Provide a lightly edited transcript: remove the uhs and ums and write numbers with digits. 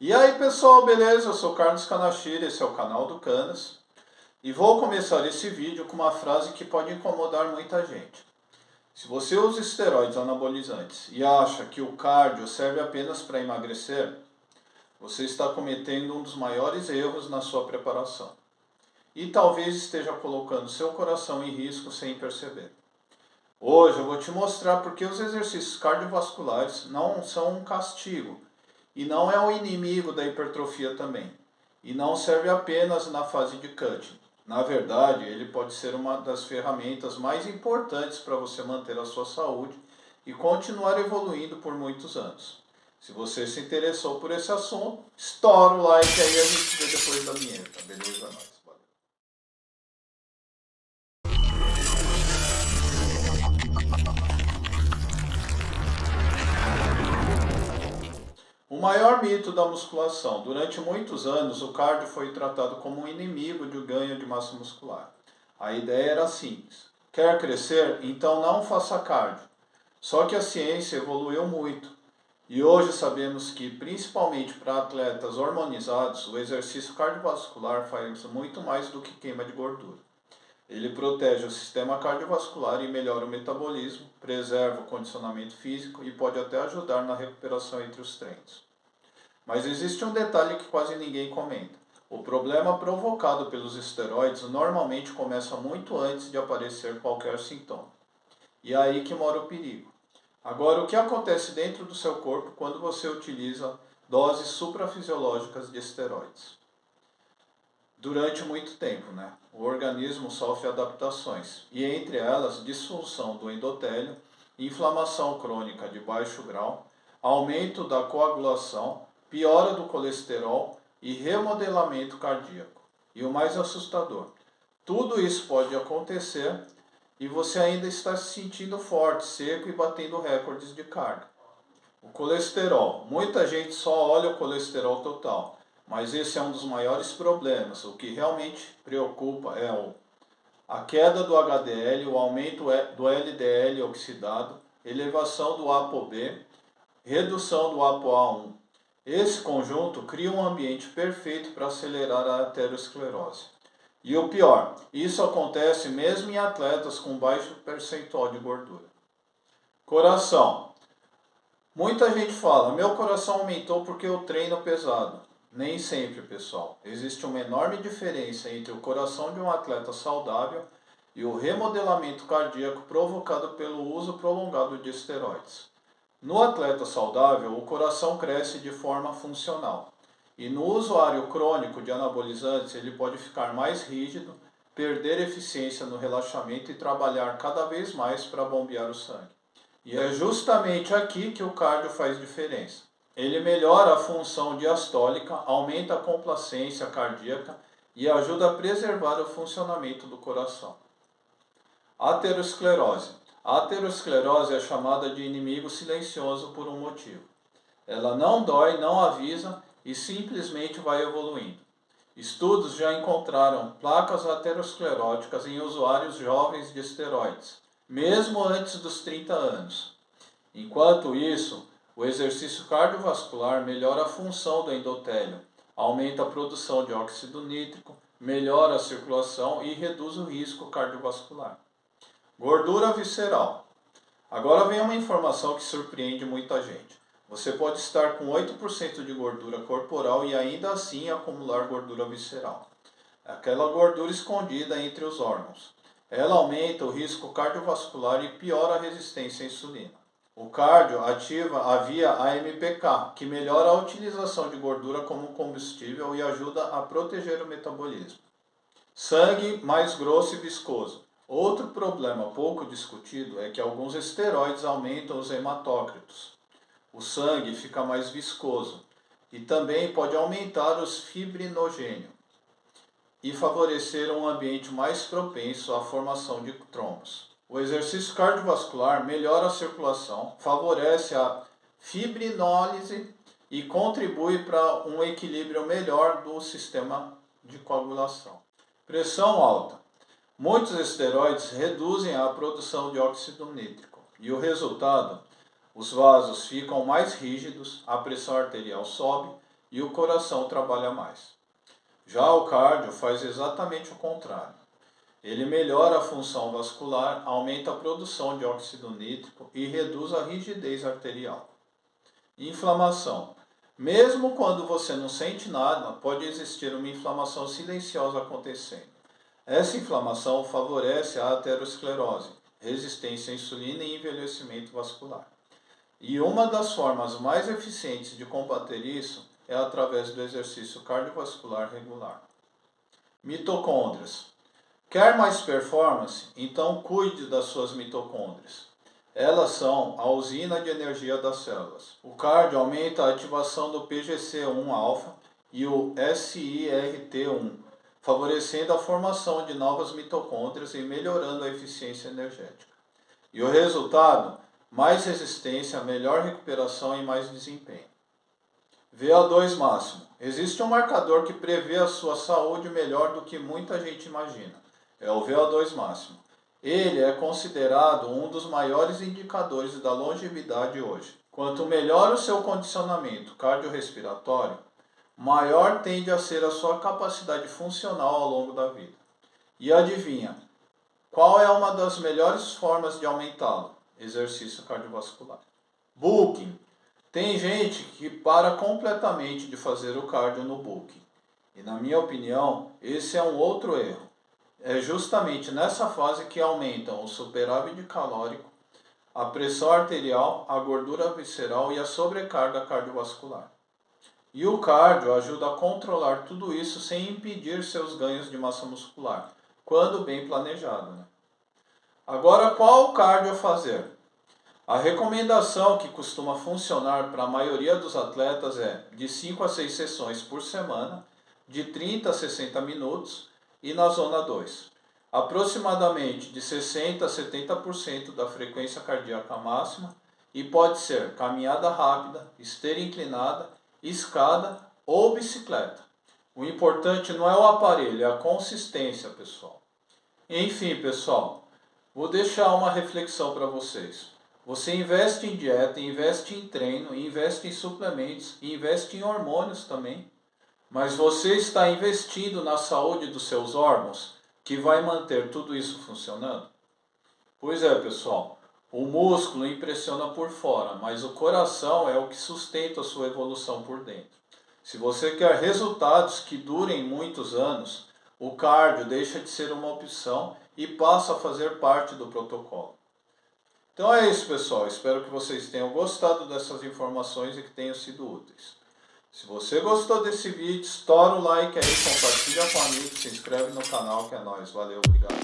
E aí pessoal, beleza? Eu sou Carlos Kanashiro, esse é o canal do Canas. E vou começar esse vídeo com uma frase que pode incomodar muita gente. Se você usa esteroides anabolizantes e acha que o cardio serve apenas para emagrecer, você está cometendo um dos maiores erros na sua preparação. E talvez esteja colocando seu coração em risco sem perceber. Hoje eu vou te mostrar porque os exercícios cardiovasculares não são um castigo e não é o inimigo da hipertrofia também. E não serve apenas na fase de cutting. Na verdade, ele pode ser uma das ferramentas mais importantes para você manter a sua saúde e continuar evoluindo por muitos anos. Se você se interessou por esse assunto, estoura o like aí e a gente vê depois da vinheta, beleza? Nós. O maior mito da musculação. Durante muitos anos, o cardio foi tratado como um inimigo do ganho de massa muscular. A ideia era simples. Quer crescer? Então não faça cardio. Só que a ciência evoluiu muito. E hoje sabemos que, principalmente para atletas hormonizados, o exercício cardiovascular faz muito mais do que queima de gordura. Ele protege o sistema cardiovascular e melhora o metabolismo, preserva o condicionamento físico e pode até ajudar na recuperação entre os treinos. Mas existe um detalhe que quase ninguém comenta. O problema provocado pelos esteroides normalmente começa muito antes de aparecer qualquer sintoma. E é aí que mora o perigo. Agora, o que acontece dentro do seu corpo quando você utiliza doses suprafisiológicas de esteroides? Durante muito tempo, o organismo sofre adaptações, e entre elas disfunção do endotélio, inflamação crônica de baixo grau, aumento da coagulação, piora do colesterol e remodelamento cardíaco. E o mais assustador, tudo isso pode acontecer e você ainda está se sentindo forte, seco e batendo recordes de carga. O colesterol, muita gente só olha o colesterol total, mas esse é um dos maiores problemas. O que realmente preocupa é a queda do HDL, o aumento do LDL oxidado, elevação do ApoB, redução do ApoA1. Esse conjunto cria um ambiente perfeito para acelerar a aterosclerose. E o pior, isso acontece mesmo em atletas com baixo percentual de gordura. Coração. Muita gente fala, meu coração aumentou porque eu treino pesado. Nem sempre, pessoal. Existe uma enorme diferença entre o coração de um atleta saudável e o remodelamento cardíaco provocado pelo uso prolongado de esteroides. No atleta saudável, o coração cresce de forma funcional. E no usuário crônico de anabolizantes, ele pode ficar mais rígido, perder eficiência no relaxamento e trabalhar cada vez mais para bombear o sangue. E é justamente aqui que o cardio faz diferença. Ele melhora a função diastólica, aumenta a complacência cardíaca e ajuda a preservar o funcionamento do coração. Aterosclerose. A aterosclerose é chamada de inimigo silencioso por um motivo. Ela não dói, não avisa e simplesmente vai evoluindo. Estudos já encontraram placas ateroscleróticas em usuários jovens de esteroides, mesmo antes dos 30 anos. Enquanto isso, o exercício cardiovascular melhora a função do endotélio, aumenta a produção de óxido nítrico, melhora a circulação e reduz o risco cardiovascular. Gordura visceral. Agora vem uma informação que surpreende muita gente. Você pode estar com 8% de gordura corporal e ainda assim acumular gordura visceral. Aquela gordura escondida entre os órgãos. Ela aumenta o risco cardiovascular e piora a resistência à insulina. O cardio ativa a via AMPK, que melhora a utilização de gordura como combustível e ajuda a proteger o metabolismo. Sangue mais grosso e viscoso. Outro problema pouco discutido é que alguns esteroides aumentam os hematócritos. O sangue fica mais viscoso e também pode aumentar os fibrinogênios e favorecer um ambiente mais propenso à formação de trombos. O exercício cardiovascular melhora a circulação, favorece a fibrinólise e contribui para um equilíbrio melhor do sistema de coagulação. Pressão alta. Muitos esteroides reduzem a produção de óxido nítrico e o resultado, os vasos ficam mais rígidos, a pressão arterial sobe e o coração trabalha mais. Já o cardio faz exatamente o contrário. Ele melhora a função vascular, aumenta a produção de óxido nítrico e reduz a rigidez arterial. Inflamação. Mesmo quando você não sente nada, pode existir uma inflamação silenciosa acontecendo. Essa inflamação favorece a aterosclerose, resistência à insulina e envelhecimento vascular. E uma das formas mais eficientes de combater isso é através do exercício cardiovascular regular. Mitocôndrias. Quer mais performance? Então cuide das suas mitocôndrias. Elas são a usina de energia das células. O cardio aumenta a ativação do PGC1-alfa e o SIRT1, favorecendo a formação de novas mitocôndrias e melhorando a eficiência energética. E o resultado? Mais resistência, melhor recuperação e mais desempenho. VO2 máximo. Existe um marcador que prevê a sua saúde melhor do que muita gente imagina. É o VO2 máximo. Ele é considerado um dos maiores indicadores da longevidade hoje. Quanto melhor o seu condicionamento cardiorrespiratório, maior tende a ser a sua capacidade funcional ao longo da vida. E adivinha, qual é uma das melhores formas de aumentá-lo? Exercício cardiovascular. Bulking. Tem gente que para completamente de fazer o cardio no bulking. E na minha opinião, esse é um outro erro. É justamente nessa fase que aumentam o superávit calórico, a pressão arterial, a gordura visceral e a sobrecarga cardiovascular. E o cardio ajuda a controlar tudo isso sem impedir seus ganhos de massa muscular, quando bem planejado, né? Agora, qual cardio fazer? A recomendação que costuma funcionar para a maioria dos atletas é de 5 a 6 sessões por semana, de 30 a 60 minutos e na zona 2. Aproximadamente de 60 a 70% da frequência cardíaca máxima e pode ser caminhada rápida, esteira inclinada, escada ou bicicleta. O importante não é o aparelho, é a consistência, pessoal. Enfim, pessoal, vou deixar uma reflexão para vocês. Você investe em dieta, investe em treino, investe em suplementos, investe em hormônios também. Mas você está investindo na saúde dos seus órgãos, que vai manter tudo isso funcionando? Pois é, pessoal, o músculo impressiona por fora, mas o coração é o que sustenta a sua evolução por dentro. Se você quer resultados que durem muitos anos, o cardio deixa de ser uma opção e passa a fazer parte do protocolo. Então é isso, pessoal. Espero que vocês tenham gostado dessas informações e que tenham sido úteis. Se você gostou desse vídeo, estoura o like aí, compartilha com amigos, se inscreve no canal que é nóis. Valeu, obrigado.